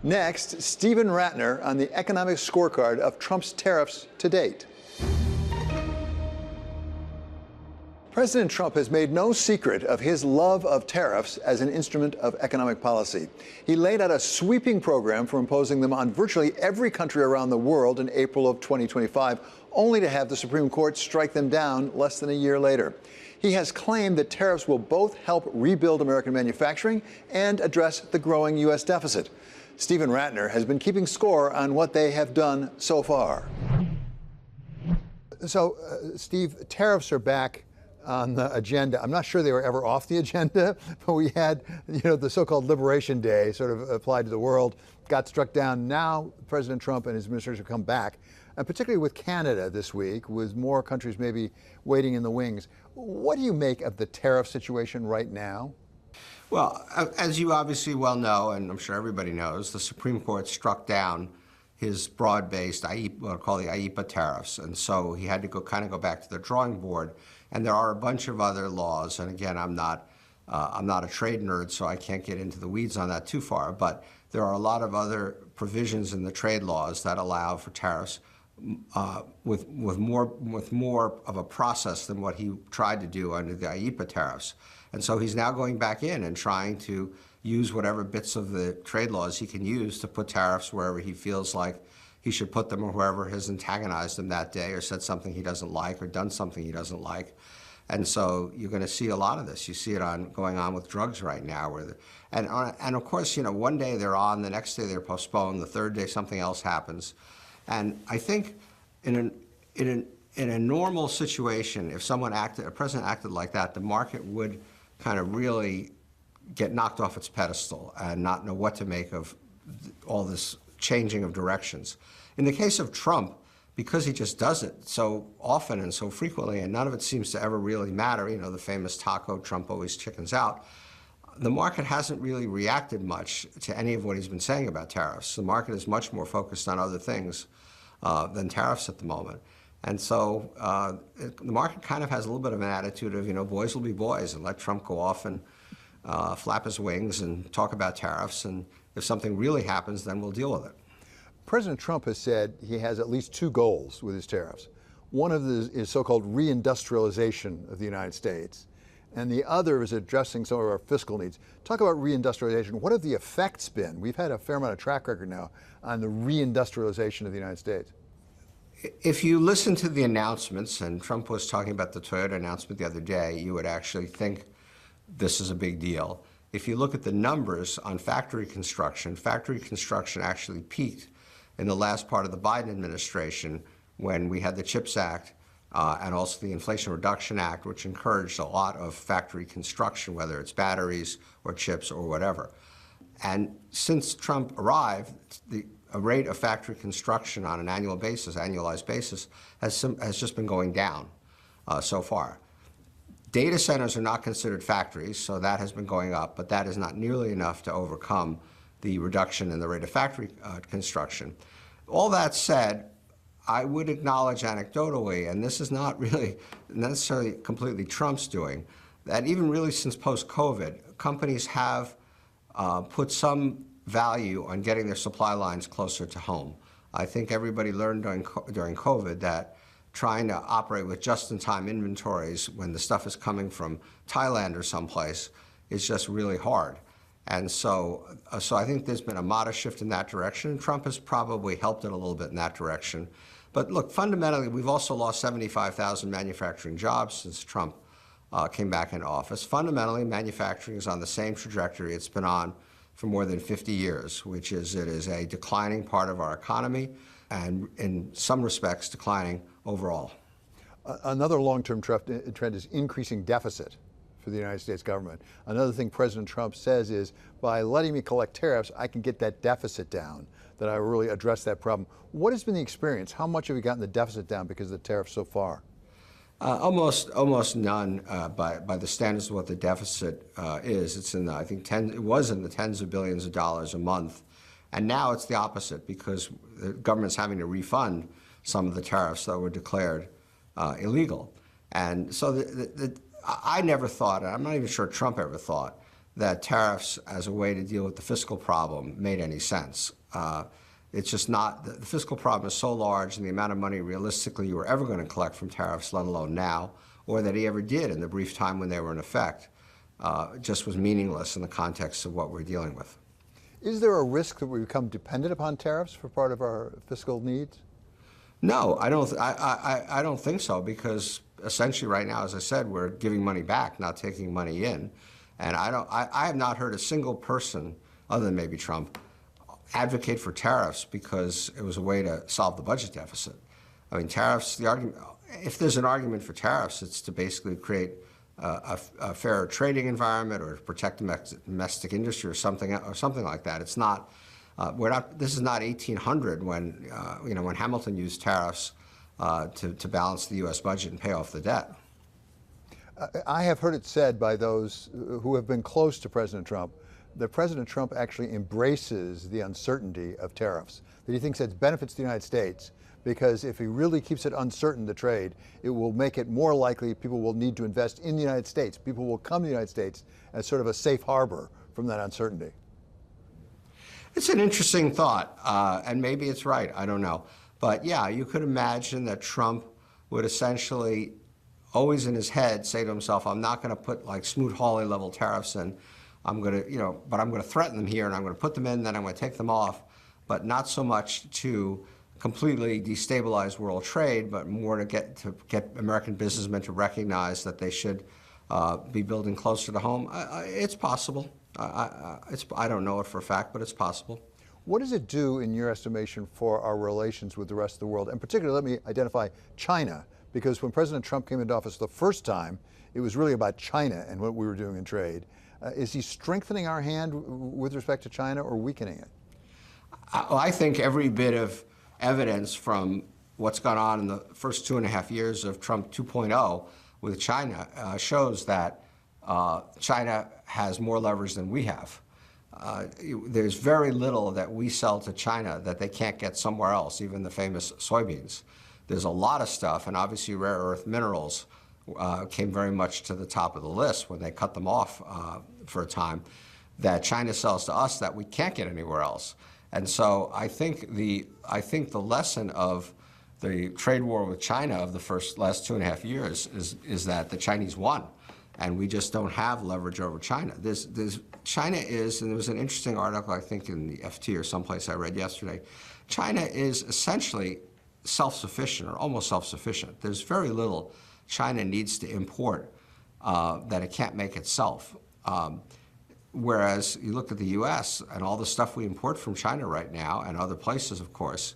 Next, Stephen Rattner on the economic scorecard of Trump's tariffs to date. President Trump has made no secret of his love of tariffs as an instrument of economic policy. He laid out a sweeping program for imposing them on virtually every country around the world in April of 2025, only to have the Supreme Court strike them down less than a year later. He has claimed that tariffs will both help rebuild American manufacturing and address the growing U.S. deficit. Stephen Rattner has been keeping score on what they have done so far. So, Steve, tariffs are back on the agenda. I'm not sure they were ever off the agenda, but we had, the so-called Liberation Day sort of applied to the world, got struck down. Now President Trump and his administration have come back, and particularly with Canada this week, with more countries maybe waiting in the wings. What do you make of the tariff situation right now? Well, as you obviously well know, and I'm sure everybody knows, the Supreme Court struck down his broad-based, what I call the IEEPA tariffs, and so he had to kind of go back to the drawing board. And there are a bunch of other laws, and again, I'm not a trade nerd, so I can't get into the weeds on that too far. But there are a lot of other provisions in the trade laws that allow for tariffs with more of a process than what he tried to do under the IEEPA tariffs. And so he's now going back in and trying to use whatever bits of the trade laws he can use to put tariffs wherever he feels like he should put them, or whoever has antagonized him that day or said something he doesn't like or done something he doesn't like. And so you're going to see a lot of this. You see it going on with drugs right now. And of course, one day they're on, the next day they're postponed, the third day something else happens. And I think in a normal situation, if a president acted like that, the market would kind of really get knocked off its pedestal and not know what to make of all this changing of directions. In the case of Trump, because he just does it so often and so frequently, and none of it seems to ever really matter, the famous taco, Trump always chickens out, the market hasn't really reacted much to any of what he's been saying about tariffs. The market is much more focused on other things than tariffs at the moment. And so the market kind of has a little bit of an attitude of, boys will be boys, and let Trump go off and flap his wings and talk about tariffs, and if something really happens, then we'll deal with it. President Trump has said he has at least two goals with his tariffs. One of them is so-called reindustrialization of the United States, and the other is addressing some of our fiscal needs. Talk about reindustrialization. What have the effects been? We've had a fair amount of track record now on the reindustrialization of the United States. If you listen to the announcements, and Trump was talking about the Toyota announcement the other day, you would actually think this is a big deal. If you look at the numbers on factory construction actually peaked in the last part of the Biden administration when we had the CHIPS Act and also the Inflation Reduction Act, which encouraged a lot of factory construction, whether it's batteries or chips or whatever. And since Trump arrived, a rate of factory construction on an annualized basis, has just been going down so far. Data centers are not considered factories, so that has been going up, but that is not nearly enough to overcome the reduction in the rate of factory construction. All that said, I would acknowledge anecdotally, and this is not really necessarily completely Trump's doing, that even really since post-COVID, companies have put some value on getting their supply lines closer to home. I think everybody learned during COVID that trying to operate with just-in-time inventories when the stuff is coming from Thailand or someplace is just really hard. And so I think there's been a modest shift in that direction, and Trump has probably helped it a little bit in that direction. But look, fundamentally, we've also lost 75,000 manufacturing jobs since Trump came back into office. Fundamentally, manufacturing is on the same trajectory it's been on for more than 50 years, which is it is a declining part of our economy, and in some respects, declining overall. Another long-term trend is increasing deficit for the United States government. Another thing President Trump says is, by letting me collect tariffs, I can get that deficit down, that I really address that problem. What has been the experience? How much have we gotten the deficit down because of the tariffs so far? Almost none by the standards of what the deficit is. It's in the, I think it was in the tens of billions of dollars a month. And now it's the opposite, because the government's having to refund some of the tariffs that were declared illegal. And so I never thought, and I'm not even sure Trump ever thought, that tariffs as a way to deal with the fiscal problem made any sense. It's just not, the fiscal problem is so large, and the amount of money realistically you were ever going to collect from tariffs, let alone now, or that he ever did in the brief time when they were in effect, just was meaningless in the context of what we're dealing with. Is there a risk that we become dependent upon tariffs for part of our fiscal needs? No, I don't think so, because essentially right now, as I said, we're giving money back, not taking money in. And I have not heard a single person, other than maybe Trump, advocate for tariffs because it was a way to solve the budget deficit. I mean, tariffs, the argument, if there's an argument for tariffs, it's to basically create a fairer trading environment or to protect domestic industry or something like that. It's not, this is not 1800 when, when Hamilton used tariffs to balance the U.S. budget and pay off the debt. I have heard it said by those who have been close to President Trump that President Trump actually embraces the uncertainty of tariffs, that he thinks it benefits the United States because if he really keeps it uncertain, the trade, it will make it more likely people will need to invest in the United States. People will come to the United States as sort of a safe harbor from that uncertainty. It's an interesting thought, and maybe it's right, I don't know. But yeah, you could imagine that Trump would essentially always in his head say to himself, I'm not going to put like Smoot-Hawley level tariffs in. I'm going to, but I'm going to threaten them here and I'm going to put them in, then I'm going to take them off, but not so much to completely destabilize world trade, but more to get American businessmen to recognize that they should be building closer to home. It's possible. I don't know it for a fact, but it's possible. What does it do, in your estimation, for our relations with the rest of the world? And particularly, let me identify China, because when President Trump came into office the first time, it was really about China and what we were doing in trade. Is he strengthening our hand with respect to China or weakening it? I think every bit of evidence from what's gone on in the first 2.5 years of Trump 2.0 with China shows that China has more leverage than we have. There's very little that we sell to China that they can't get somewhere else, even the famous soybeans. There's a lot of stuff, and obviously rare earth minerals came very much to the top of the list when they cut them off for a time, that China sells to us that we can't get anywhere else. And so I think the lesson of the trade war with China of the last 2.5 years is that the Chinese won, and we just don't have leverage over China. China is, and there was an interesting article I think in the FT or someplace I read yesterday, China is essentially self-sufficient or almost self-sufficient. There's very little China needs to import that it can't make itself. Whereas you look at the U.S. and all the stuff we import from China right now and other places, of course,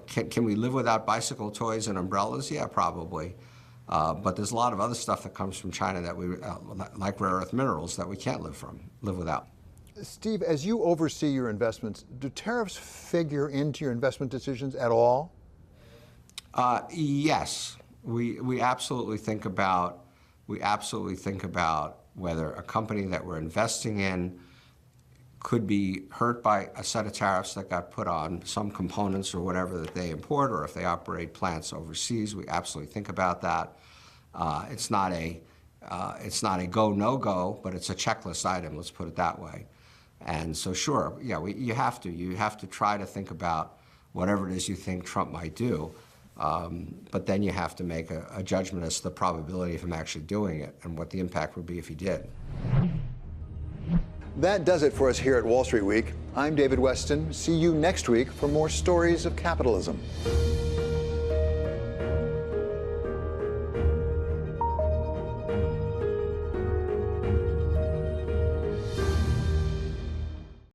can we live without bicycle toys and umbrellas? Yeah, probably. But there's a lot of other stuff that comes from China that we, like rare earth minerals, that we can't live without. Steve, as you oversee your investments, do tariffs figure into your investment decisions at all? Yes, we absolutely think about whether a company that we're investing in could be hurt by a set of tariffs that got put on some components or whatever that they import, or if they operate plants overseas. We absolutely think about that. It's not a go, no-go, but it's a checklist item, let's put it that way. And so sure, yeah, you have to try to think about whatever it is you think Trump might do, but then you have to make a judgment as to the probability of him actually doing it and what the impact would be if he did. That does it for us here at Wall Street Week. I'm David Weston. See you next week for more stories of capitalism.